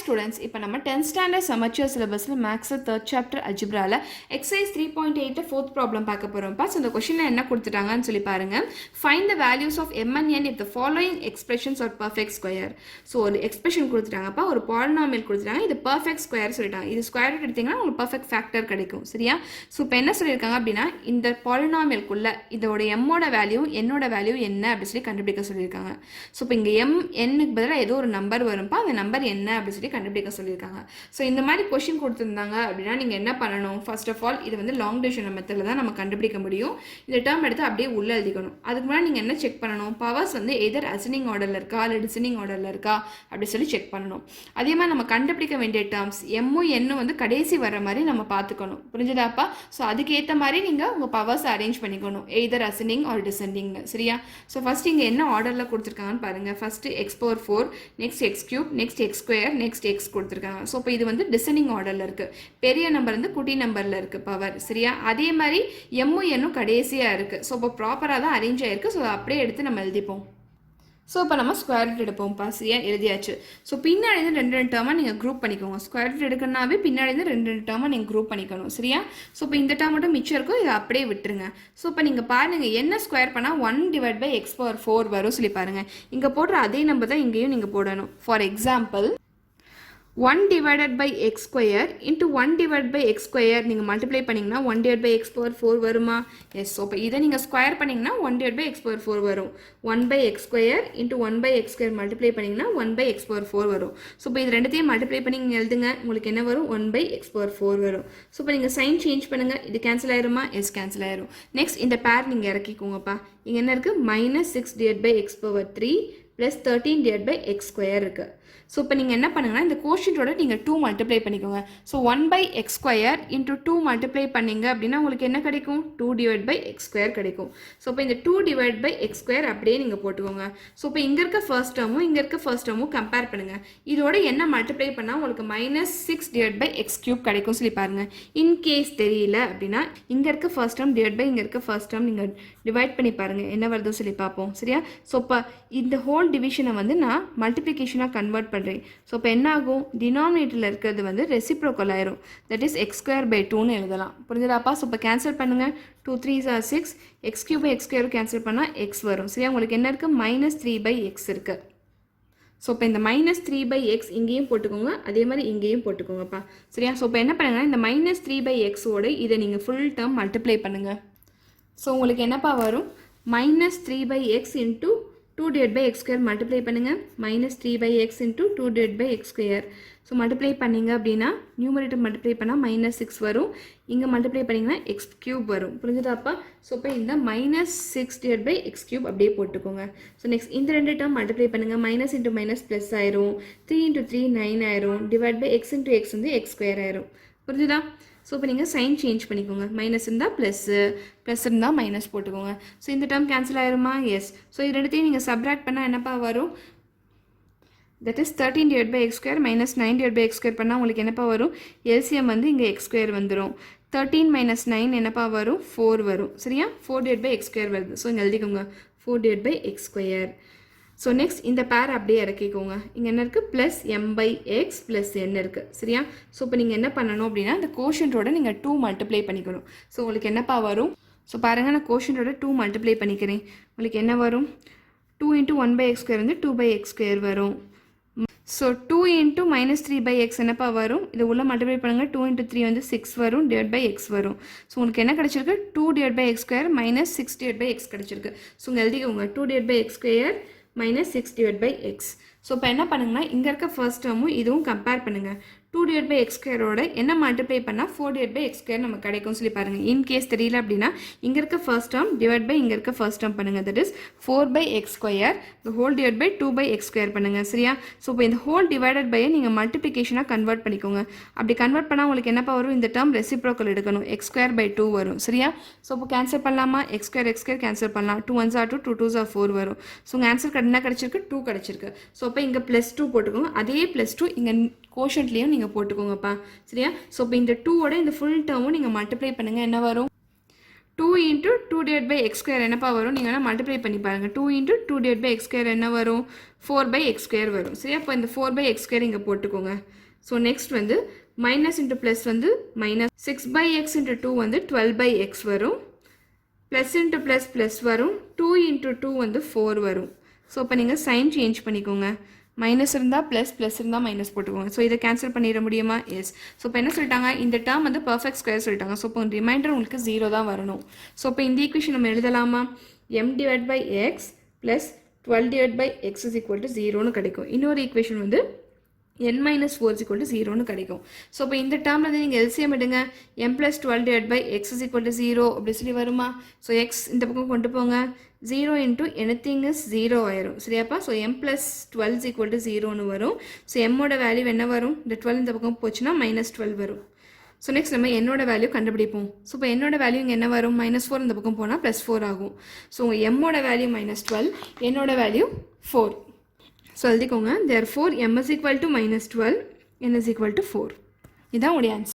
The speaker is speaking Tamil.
students, இப்போ நம்ம 10th standard Samacheer syllabusல Maths 3rd chapter Algebraல exercise 3.8 4th problem பார்க்க போறோம்ப்பா. So இந்த क्वेश्चன்ல என்ன கொடுத்துட்டாங்கன்னு சொல்லி பாருங்க. Find the values of m and n if the following expressions are perfect square. So ஒரு expression கொடுத்துட்டாங்கப்பா, ஒரு polynomial கொடுத்துட்டாங்க. இது perfect square சொல்லிட்டாங்க. இது square root எடுத்தீங்கன்னா உங்களுக்கு perfect factor கிடைக்கும். சரியா? So இப்போ என்ன சொல்லிருக்காங்க அப்படினா இந்த polynomial குள்ள இதோட m ஓட வேல்யூ என்னோட வேல்யூ என்ன அப்படி சொல்லி கண்டுபிடிக்க சொல்லிருக்காங்க. So இப்போ இங்க m n க்கு பதிலா ஏதோ ஒரு நம்பர் வரும்பா, அந்த நம்பர் என்ன அப்படி சொல்லி கண்டுபிடிக்க சொல்லிருக்காங்க. சோ இந்த மாதிரி क्वेश्चन கொடுத்திருந்தாங்க அப்படினா நீங்க என்ன பண்ணணும்? ஃபர்ஸ்ட் ஆஃப் ஆல் இது வந்து லாங் டிவிஷன் மெத்தட்ல தான் நம்ம கண்டுபிடிக்க முடியும். இந்த டேர்ம் எடுத்து அப்படியே உள்ள எழுதிக்கணும். அதுக்கு முன்னாடி நீங்க என்ன செக் பண்ணணும்? பவர்ஸ் வந்து எதர் அசெண்டிங் ஆர்டர்ல இருக்கா இல்ல டிசெண்டிங் ஆர்டர்ல இருக்கா அப்படி சொல்லி செக் பண்ணணும். அதே மாதிரி நம்ம கண்டுபிடிக்க வேண்டிய டேர்ம்ஸ் m n வந்து கடைசி வர மாதிரி நம்ம பார்த்துக்கணும். புரிஞ்சதாப்பா? சோ அதுக்கு ஏத்த மாதிரி நீங்க உங்க பவர்ஸ் அரேஞ்ச் பண்ணிக்கணும். எதர் அசெண்டிங் ஆர் டிசெண்டிங். சரியா? சோ ஃபர்ஸ்ட் இங்க என்ன ஆர்டர்ல கொடுத்திருக்காங்கன்னு பாருங்க. First x⁴, next x³, next x², next x கொடுத்திருக்காங்க. சோ இப்போ இது வந்து டிசெண்டிங் ஆர்டர்ல இருக்கு. பெரிய நம்பர் வந்து குட்டி நம்பர்ல இருக்கு பவர். சரியா? அதே மாதிரி m n கடைசியா இருக்கு. சோ இப்போ ப்ராப்பரா தான் அரேஞ்ச் ஆயிருக்கு. சோ அப்படியே எடுத்து நம்ம எழுதிப்போம். ஸோ இப்போ நம்ம ஸ்கொயர் ரூட் எடுப்போம்ப்பா. சரியா? எழுதியாச்சு. ஸோ பின்னாடி வந்து ரெண்டு டேர்மாக நீங்கள் குரூப் பண்ணிக்கோங்க. ஸ்கொயர் ரூட் எடுக்கணும்னாவே பின்னாடி வந்து ரெண்டு டேர்மாக நீங்கள் குரூப் பண்ணிக்கணும். சரியா? ஸோ இப்போ இந்த டேர்ம் மட்டும் மிச்சம் இருக்கும், இதை அப்படியே விட்டுருங்க. ஸோ இப்போ நீங்கள் பாருங்கள், என்ன ஸ்கொயர் பண்ணால் 1/x⁴ வரும் சொல்லி பாருங்கள். இங்கே போடுற அதே நம்பர் தான் இங்கேயும் நீங்கள் போடணும். For example 1/x² into 1/x² நீங்கள் மல்டிப்ளை பண்ணிங்கன்னா 1/x⁴ வருமா? எஸ். ஸோ இப்போ இதை நீங்கள் ஸ்கொயர் பண்ணிங்கன்னா 1/x⁴ வரும். 1/x² into 1/x² மல்டிப்ளை பண்ணிங்கன்னா 1/x⁴ வரும். ஸோ இப்போ இது ரெண்டுத்தையும் மல்டிப்ளை பண்ணி நீங்கள் எழுதுங்க. உங்களுக்கு என்ன வரும்? 1/x⁴ வரும். ஸோ இப்போ நீங்கள் சைன் சேஞ்ச் பண்ணுங்கள். இது கேன்சல் ஆயிருமா? எஸ், கேன்சல் ஆயிரும். நெக்ஸ்ட் இந்த பேர் நீங்கள் இறக்கிக்கோங்கப்பா. இங்கே என்ன இருக்குது? -6/x⁴ + 13/x² இருக்குது. ஸோ இப்போ நீங்கள் என்ன பண்ணுங்கன்னா இந்த கோஷன்ட்டோட நீங்கள் 2 மல்டிப்ளை பண்ணிக்கோங்க. ஸோ 1/x² into 2 மல்டிப்ளை பண்ணிங்க அப்படின்னா உங்களுக்கு என்ன கிடைக்கும்? 2/x² கிடைக்கும். ஸோ இப்போ இந்த 2/x² அப்படியே நீங்கள் போட்டுக்கோங்க. ஸோ இப்போ இங்கே இருக்க ஃபர்ஸ்ட் டேர்மும் இங்கே இருக்க ஃபர்ஸ்ட் டேர்மும் கம்பேர் பண்ணுங்கள். இதோட என்ன மல்டிப்ளை பண்ணால் உங்களுக்கு -6/x³ கிடைக்கும் சொல்லி பாருங்கள். இன்கேஸ் தெரியல அப்படின்னா இங்கே இருக்க ஃபர்ஸ்ட் டேர்ம் இங்கே இருக்க ஃபர்ஸ்ட் டேர்ம் நீங்கள் டிவைட் பண்ணி பாருங்கள், என்ன வருதோ சொல்லி பார்ப்போம். சரியா? ஸோ இப்போ இந்த ஹோல் டிவிஷனை வந்து நான் மல்டிப்ளிகேஷனாக கன்வெர்ட் பண்ணுறேன். ஸோ இப்போ என்ன ஆகும்? டினாமினேட்டரில் இருக்கிறது வந்து ரெசிப்ரோக்கல் ஆயிரும். தட் இஸ் x²/2ன்னு எழுதலாம். புரிஞ்சுதாப்பா? ஸோ இப்போ கேன்சல் பண்ணுங்கள். 2 3s are 6, x³ கேன்சல் பண்ணால் x வரும். சரியா? உங்களுக்கு என்ன இருக்குது? -3/x இருக்குது. ஸோ இப்போ இந்த -3/x இங்கேயும் போட்டுக்கோங்க, அதே மாதிரி இங்கேயும் போட்டுக்கோங்கப்பா. சரியா? ஸோ இப்போ என்ன பண்ணுங்கன்னா இந்த -3/x இதை நீங்கள் ஃபுல் டேர்ம் மல்டிப்ளை பண்ணுங்கள். ஸோ உங்களுக்கு என்னப்பா வரும்? -3/x into 2/x² மல்டிப்ளை பண்ணுங்கள். -3/x into 2/x². So multiply பண்ணிங்க அப்படின்னா நியூமரேட்டர் மல்டிப்ளை பண்ணால் -6 வரும். இங்கே மல்டிப்ளை பண்ணிங்கன்னா x³ வரும். புரிஞ்சுதாப்பா? ஸோ இப்போ இந்த -6/x³ அப்படியே போட்டுக்கோங்க. ஸோ நெக்ஸ்ட் இந்த ரெண்டு டேர்ம் மல்டிப்ளை பண்ணுங்கள். -× -+ ஆயிரும். 3 × 3 9 ஆயிரும். /x × x வந்து x² ஆயிரும். புரிஞ்சுதா? ஸோ இப்போ நீங்கள் சைன் சேஞ்ச் பண்ணிக்கோங்க. மைனஸ் இருந்தால் ப்ளஸ் இருந்தால் மைனஸ் போட்டுக்கோங்க. ஸோ இந்த டேர்ம் கேன்சல் ஆயிருமா? எஸ். ஸோ இது ரெண்டுத்தையும் நீங்கள் சப்ராக்ட் பண்ணால் என்னப்பா வரும்? தட் இஸ் 13/x² - 9/x² பண்ணால் உங்களுக்கு என்னப்பா வரும்? எல்சிஎம் வந்து இங்கே x² வந்துடும். 13 - 9 என்னப்பா வரும்? 4 வரும். சரியா? 4/x² வருது. ஸோ இங்கே எழுதிக்கோங்க 4/x². ஸோ நெக்ஸ்ட் இந்த பேர் அப்படியே இறக்கிக்கோங்க. இங்கே என்ன இருக்குது? +m/x + n இருக்குது. சரியா? ஸோ இப்போ நீங்கள் என்ன பண்ணணும் அப்படின்னா இந்த கோஷன்ட்டோட நீங்கள் 2 மல்டிப்ளை பண்ணிக்கணும். ஸோ உங்களுக்கு என்னப்பா வரும்? ஸோ பாருங்கள், நான் கோஷன்ட்டோட 2 மல்டிப்ளை பண்ணிக்கிறேன். உங்களுக்கு என்ன வரும்? 2 × 1/x² வந்து 2/x² வரும். ஸோ 2 × -3/x என்னப்பா வரும்? இது உள்ள மல்டிப்ளை பண்ணுங்கள். 2 × 3 வந்து 6 வரும். /x வரும். ஸோ உங்களுக்கு என்ன கிடச்சிருக்கு? 2/x² - 6/x கிடச்சிருக்கு. ஸோ இங்கே எழுதிக்கோங்க 2/x² - 6/x. ஸோ இப்போ என்ன பண்ணுங்கன்னா இங்கே இருக்க ஃபர்ஸ்ட் டேர்மும் இதுவும் கம்பேர் பண்ணுங்கள். 2/x² என்ன மல்டிப்ளை பண்ணால் 4/x² நம்ம கிடைக்கும் சொல்லி பாருங்கள். இன்கேஸ் தெரியல அப்படின்னா இங்கே இருக்க ஃபர்ஸ்ட் டேர்ம் இங்கே இருக்க ஃபர்ஸ்ட் டேர்ம் பண்ணுங்கள். That is 4/x² the whole divided by 2/x² பண்ணுங்கள். சரியா? ஸோ இப்போ இந்த ஹோல் டிவைடட் பையை நீங்கள் மல்டிப்ளிகேஷனாக கன்வெர்ட் பண்ணிக்கோங்க. அப்படி கன்வெர்ட் பண்ணால் உங்களுக்கு என்னப்பா வரும்? இந்த டேர்ம் ரெசிப்ரோக்கல் எடுக்கணும். x²/2 வரும். சரியா? ஸோ இப்போ கேன்சல் பண்ணலாமா? x² கேன்சல் பண்ணலாம். 2 1s are 2, 2 2s are 4 வரும். ஸோ உங்கள் ஆன்சர் என்ன கிடச்சிருக்கு? 2 கிடச்சிருக்கு. ஸோ இப்போ இங்கே +2 போட்டுக்கோங்க. அதே +2 இங்கே கோஷன்ட்லேயும் நீங்கள் போட்டுக்கோங்கப்பா. சரியா? ஸோ இப்போ இந்த 2 ஓட இந்த ஃபுல் டேர்மும் நீங்கள் மல்டிப்ளை பண்ணுங்கள். என்ன வரும்? 2 into 2 divided by x square என்னப்பா வரும் நீங்கள் வேணால் மல்டிப்ளை பண்ணி பாருங்கள் 2 into 2 divided by x square என்ன வரும் 4 by x square வரும் சரி அப்போ இந்த 4 by x square இங்கே போட்டுக்கோங்க ஸோ நெக்ஸ்ட் வந்து மைனஸ் இன்ட்டு ப்ளஸ் வந்து மைனஸ் 6 by x into 2 வந்து 12 by x வரும் ப்ளஸ் இன்ட்டு ப்ளஸ் ப்ளஸ் வரும் 2 into 2 வந்து 4 வரும் ஸோ இப்போ நீங்கள் சைன் சேஞ்ச் பண்ணிக்கோங்க மைனஸ் இருந்தால் ப்ளஸ் இருந்தால் மைனஸ் போட்டுக்கோங்க ஸோ இதை கேன்சல் பண்ணிட முடியுமா எஸ் ஸோ இப்போ என்ன சொல்லிட்டாங்க இந்த டேர்ம் வந்து பர்ஃபெக்ட் ஸ்கொயர் சொல்லிட்டாங்க ஸோ இப்போ ரிமைண்டர் உங்களுக்கு 0 தான் வரணும் ஸோ இப்போ இந்த ஈக்குவேஷன் நம்ம எழுதலாமா m divided by x plus 12 divided by x is equal to 0னு கிடைக்கும் இன்னொரு ஈக்குவேஷன் வந்து n minus 4 is equal to 0னு கிடைக்கும் ஸோ இப்போ இந்த டேர்மில் வந்து நீங்கள் எல்சிஎம் எடுங்க m plus 12 divided by x is equal to 0 அப்படி சொல்லி வருமா ஸோ x இந்த பக்கம் கொண்டு போங்க 0 into anything is 0 ஆயிரும் சரியாப்பா so m plus 12 is equal to 0னு வரும் ஸோ mோட வேல்யூ என்ன வரும் இந்த 12 இந்த பக்கம் போச்சுன்னா மைனஸ் 12 வரும் ஸோ நெக்ஸ்ட் நம்ம என்னோட வேல்யூ கண்டுபிடிப்போம் ஸோ இப்போ என்னோட வேல்யூ இங்கே என்ன வரும் மைனஸ் 4 இந்த பக்கம் போனால் ப்ளஸ் 4 ஆகும் ஸோ உங்கள் mோட வேல்யூ மைனஸ் 12 என்னோட வேல்யூ 4 ஸோ எழுதிக்கோங்க therefore m is equal to minus 12 n is equal to 4 இதான் உடைய ஆன்சர்